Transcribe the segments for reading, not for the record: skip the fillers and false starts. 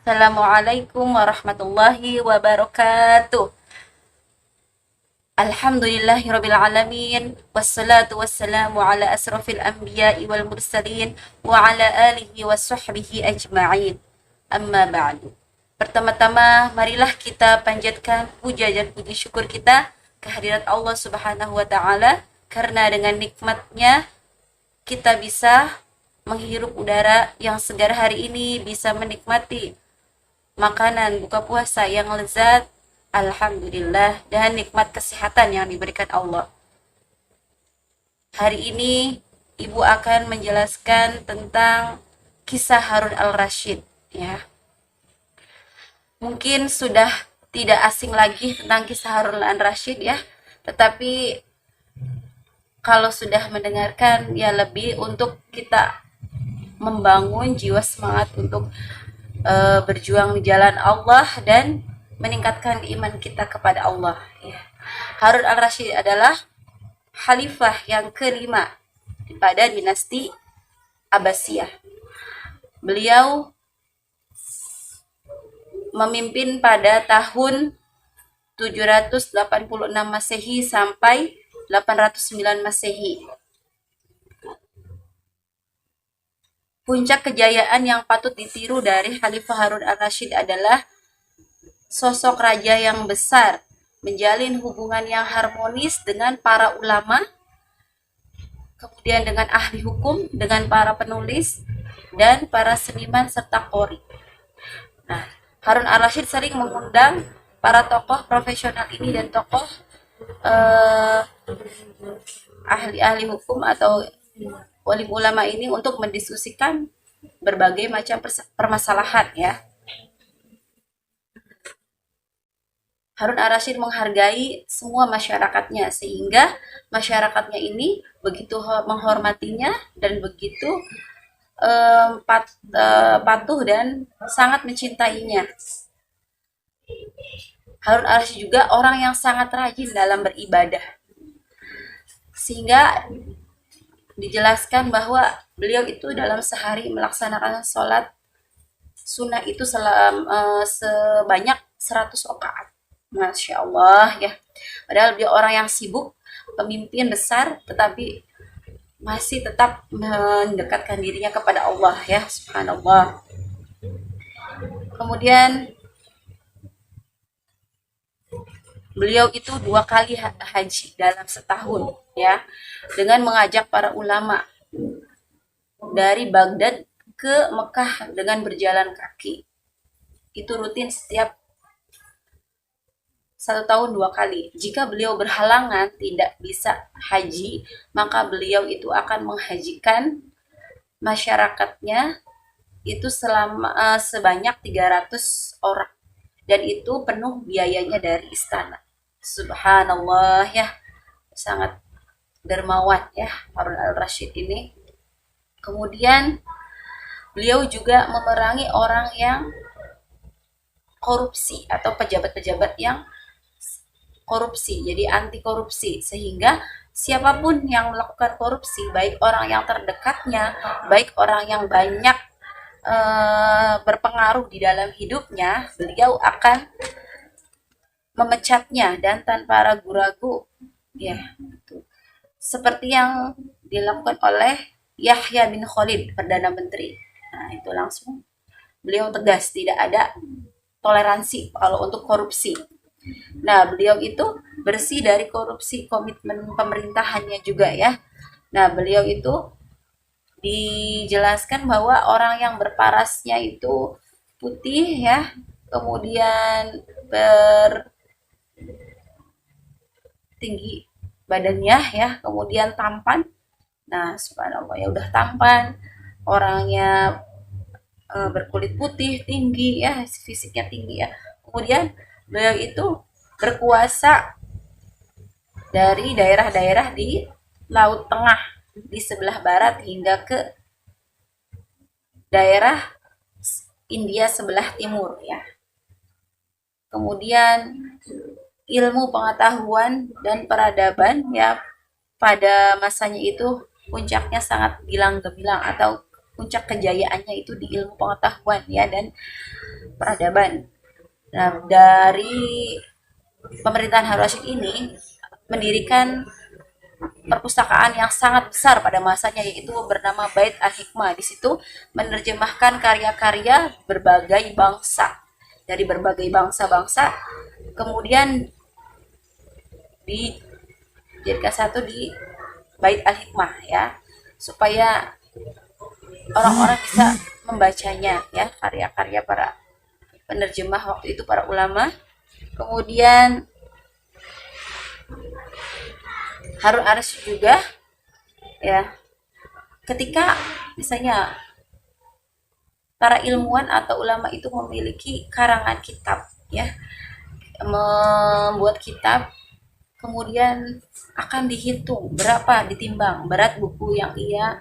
Assalamualaikum warahmatullahi wabarakatuh. Alhamdulillahirabbil alamin wassalatu wassalamu ala asrofil anbiya'i wal mursalin wa ala alihi washabbihi ajma'in. Amma ba'du. Pertama-tama marilah kita panjatkan puja dan puji syukur kita kehadirat Allah Subhanahu wa taala karena dengan nikmatnya kita bisa menghirup udara yang segar hari ini, bisa menikmati makanan buka puasa yang lezat, alhamdulillah, dan nikmat kesehatan yang diberikan Allah. Hari ini Ibu akan menjelaskan tentang kisah Harun al-Rasyid, ya. Mungkin sudah tidak asing lagi tentang kisah Harun al-Rasyid, ya. Tetapi kalau sudah mendengarkan, ya lebih untuk kita membangun jiwa semangat untuk berjuang di jalan Allah dan meningkatkan iman kita kepada Allah, ya. Harun al-Rasyid adalah khalifah yang kelima pada dinasti Abbasiyah. Beliau memimpin pada tahun 786 Masehi sampai 809 Masehi. Puncak kejayaan yang patut ditiru dari Khalifah Harun al-Rasyid adalah sosok raja yang besar, menjalin hubungan yang harmonis dengan para ulama, kemudian dengan ahli hukum, dengan para penulis, dan para seniman serta qori. Nah, Harun al-Rasyid sering mengundang para tokoh profesional ini dan tokoh ahli-ahli hukum atau wali ulama ini untuk mendiskusikan berbagai macam permasalahan, ya. Harun al-Rasyid menghargai semua masyarakatnya sehingga masyarakatnya ini begitu menghormatinya dan begitu patuh dan sangat mencintainya. Harun al-Rasyid juga orang yang sangat rajin dalam beribadah, sehingga dijelaskan bahwa beliau itu dalam sehari melaksanakan sholat sunnah itu sebanyak 100 rakaat. Masya Allah, ya. Padahal beliau orang yang sibuk, pemimpin besar, tetapi masih tetap mendekatkan dirinya kepada Allah, ya. Subhanallah. Kemudian beliau itu 2 kali haji dalam setahun, ya, dengan mengajak para ulama dari Baghdad ke Mekah dengan berjalan kaki. Itu rutin setiap 1 tahun 2 kali. Jika beliau berhalangan tidak bisa haji, maka beliau itu akan menghajikan masyarakatnya itu sebanyak 300 orang. Dan itu penuh biayanya dari istana. Subhanallah, ya. Sangat dermawan, ya, Harun al-Rasyid ini. Kemudian beliau juga memerangi orang yang korupsi atau pejabat-pejabat yang korupsi, jadi anti korupsi, sehingga siapapun yang melakukan korupsi, baik orang yang terdekatnya, baik orang yang banyak berpengaruh di dalam hidupnya, beliau akan memecatnya dan tanpa ragu-ragu, ya, seperti yang dilakukan oleh Yahya bin Khalid, Perdana Menteri. Nah, itu langsung beliau tegas, tidak ada toleransi kalau untuk korupsi. Nah, beliau itu bersih dari korupsi, komitmen pemerintahannya juga, ya. Nah, beliau itu dijelaskan bahwa orang yang berparasnya itu putih, ya, kemudian bertinggi badannya, ya, kemudian tampan. Nah, subhanallah, ya, udah tampan, orangnya berkulit putih, tinggi, ya, fisiknya tinggi, ya. Kemudian beliau itu berkuasa dari daerah-daerah di Laut Tengah, di sebelah barat hingga ke daerah India sebelah timur, ya. Kemudian ilmu pengetahuan dan peradaban, ya, pada masanya itu puncaknya sangat gilang gemilang atau puncak kejayaannya itu di ilmu pengetahuan, ya, dan peradaban. Nah, dari pemerintahan Harun Rasyid ini mendirikan perpustakaan yang sangat besar pada masanya, yaitu bernama Bait Al-Hikmah. Di situ menerjemahkan karya-karya berbagai bangsa dari berbagai bangsa-bangsa, kemudian dijadikan satu di Bait Al-Hikmah ya, supaya orang-orang bisa membacanya ya, karya-karya para penerjemah waktu itu, para ulama. Kemudian Harun Ar-Rasyid juga ya, ketika misalnya para ilmuwan atau ulama itu memiliki karangan kitab ya, membuat kitab, kemudian akan dihitung berapa, ditimbang berat buku yang ia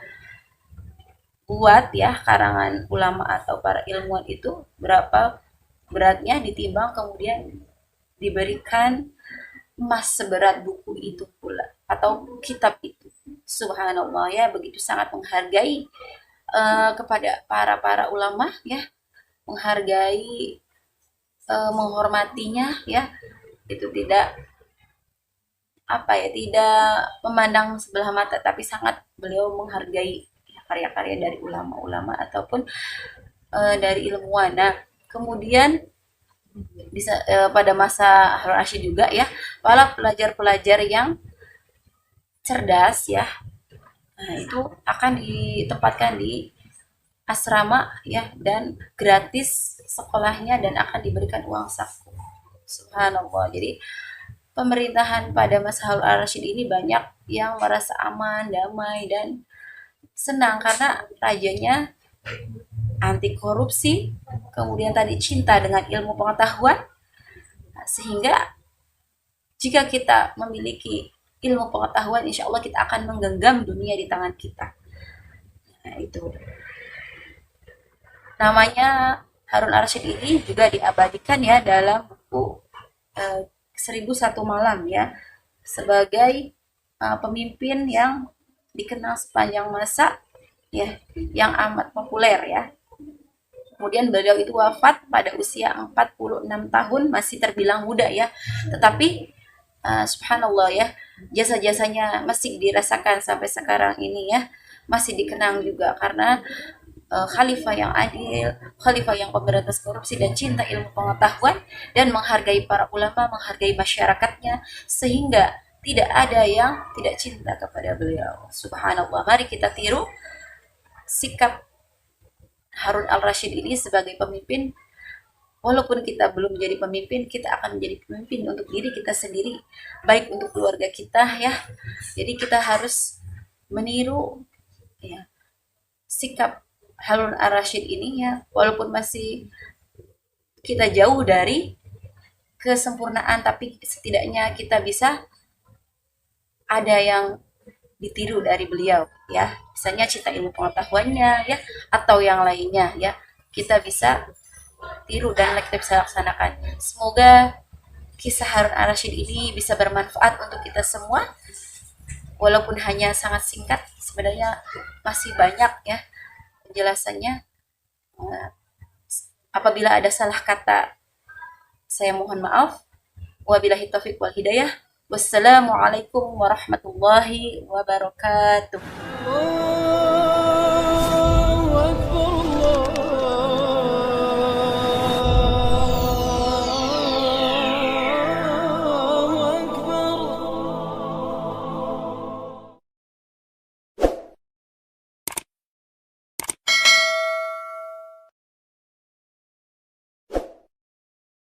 buat ya, karangan ulama atau para ilmuwan itu berapa beratnya, ditimbang, kemudian diberikan emas seberat buku itu pula atau kitab itu. Subhanallah ya, begitu sangat menghargai kepada para ulama ya, menghargai, menghormatinya ya, itu tidak apa ya, tidak memandang sebelah mata, tapi sangat beliau menghargai karya-karya dari ulama-ulama ataupun dari ilmuwan. Nah, kemudian bisa pada masa Harun Rasyid juga ya, para pelajar-pelajar yang cerdas ya, nah itu akan ditempatkan di asrama ya, dan gratis sekolahnya, dan akan diberikan uang saku. Subhanallah. Jadi pemerintahan pada masa Harun Rasyid ini banyak yang merasa aman, damai, dan senang karena rajanya anti korupsi, kemudian tadi cinta dengan ilmu pengetahuan, sehingga jika kita memiliki ilmu pengetahuan, insya Allah kita akan menggenggam dunia di tangan kita. Nah, itu namanya Harun Ar-Rasyid ini juga diabadikan ya dalam buku 1001 Malam ya, sebagai pemimpin yang dikenal sepanjang masa ya, yang amat populer ya. Kemudian beliau itu wafat pada usia 46 tahun, masih terbilang muda ya. Tetapi subhanallah ya, jasa-jasanya masih dirasakan sampai sekarang ini ya, masih dikenang juga karena khalifah yang adil, khalifah yang pemberantas korupsi dan cinta ilmu pengetahuan, dan menghargai para ulama, menghargai masyarakatnya, sehingga tidak ada yang tidak cinta kepada beliau. Subhanallah. Mari kita tiru sikap Harun Al-Rasyid ini sebagai pemimpin. Walaupun kita belum menjadi pemimpin, kita akan menjadi pemimpin untuk diri kita sendiri, baik untuk keluarga kita ya. Jadi kita harus meniru ya sikap Harun Ar-Rasyid ini ya, walaupun masih kita jauh dari kesempurnaan, tapi setidaknya kita bisa ada yang ditiru dari beliau ya, misalnya cinta ilmu pengetahuannya ya, atau yang lainnya ya, kita bisa tiru dan kita bisa laksanakan. Semoga kisah Harun Ar-Rasyid ini bisa bermanfaat untuk kita semua, walaupun hanya sangat singkat, sebenarnya masih banyak ya penjelasannya. Apabila ada salah kata, saya mohon maaf. Wabillahi taufiq wal hidayah. Wassalamualaikum warahmatullahi wabarakatuh.